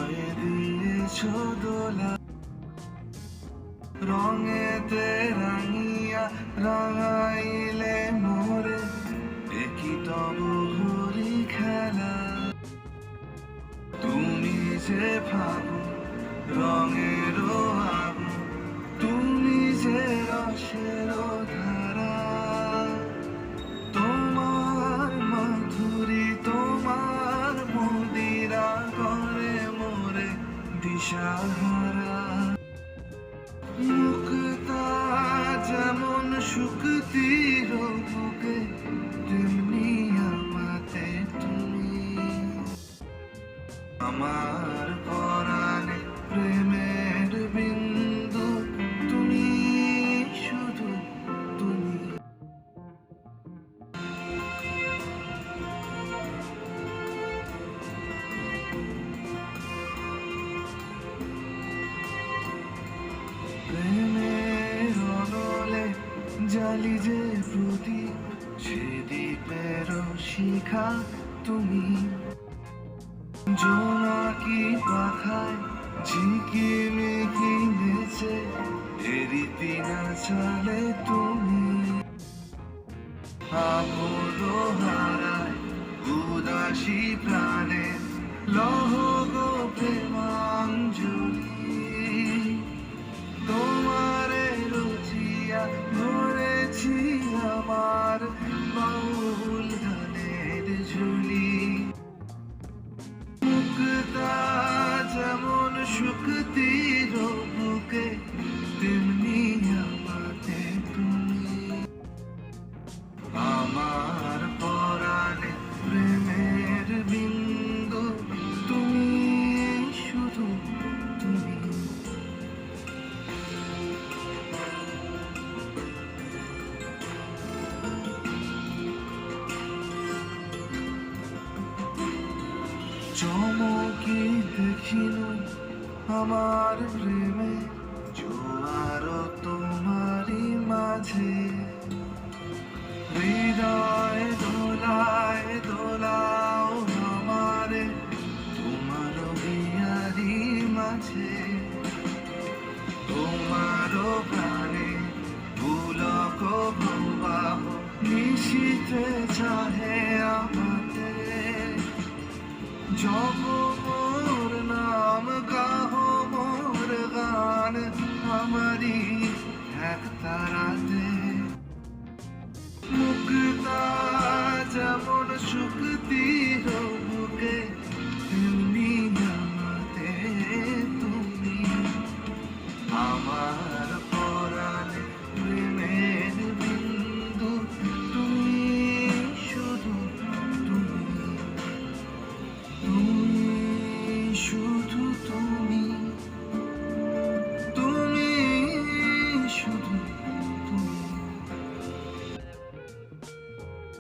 হয়ে দিয়েছ দোলা, রঙেতে রাঙিয়া রাঙাইলে মোরে, দেখি তব হরি খেলা। তুমি যে ফাগুন রঙের আগুন, তুমি যে রসের ধারা, তোমার মাধুরী তোমার মদিরা করে মোরে দিশাহারা। মুক্তা যেমন শুকতির বুকে, তেমনি আমাতে তুমি। আমার পরাণে প্রেমের বিন্দু, তুমি শুধু তুমি। প্রেমের অনলে জালি যে প্রদীপ, সে দ্বীপের শিখা তুমি। জোনাকি পাখায় ঝিকিমিকি নেচে, এরিতি না চলে তুমি। আপনো হারায় উদাসী প্রাণে, লহ গো প্রেমাঞ্জলি। তোমারে রচিয়া ধরেছি আমার বাউল গানের ঝুলি। মুক্তা যেমন শুকতির বুকে, তেমনি আমাতে তুমি। আমার পরাণে প্রেমের বিন্দু, তুমি শুধু তুমি। চমকি দেখিল আমার প্রেমে, জোয়ার তোমারই মাঝে। হৃদয় দোলায় দোলাও আমারে, তোমার বিয়ারি মাঝে। তোমার প্রাণে পুলক প্রবাহ, নিশীথে চাহে আমাতে। জপ মোর নাম গাহ মোর গান, আমারি এক তারাতে। মুক্তা যেমন শুকতির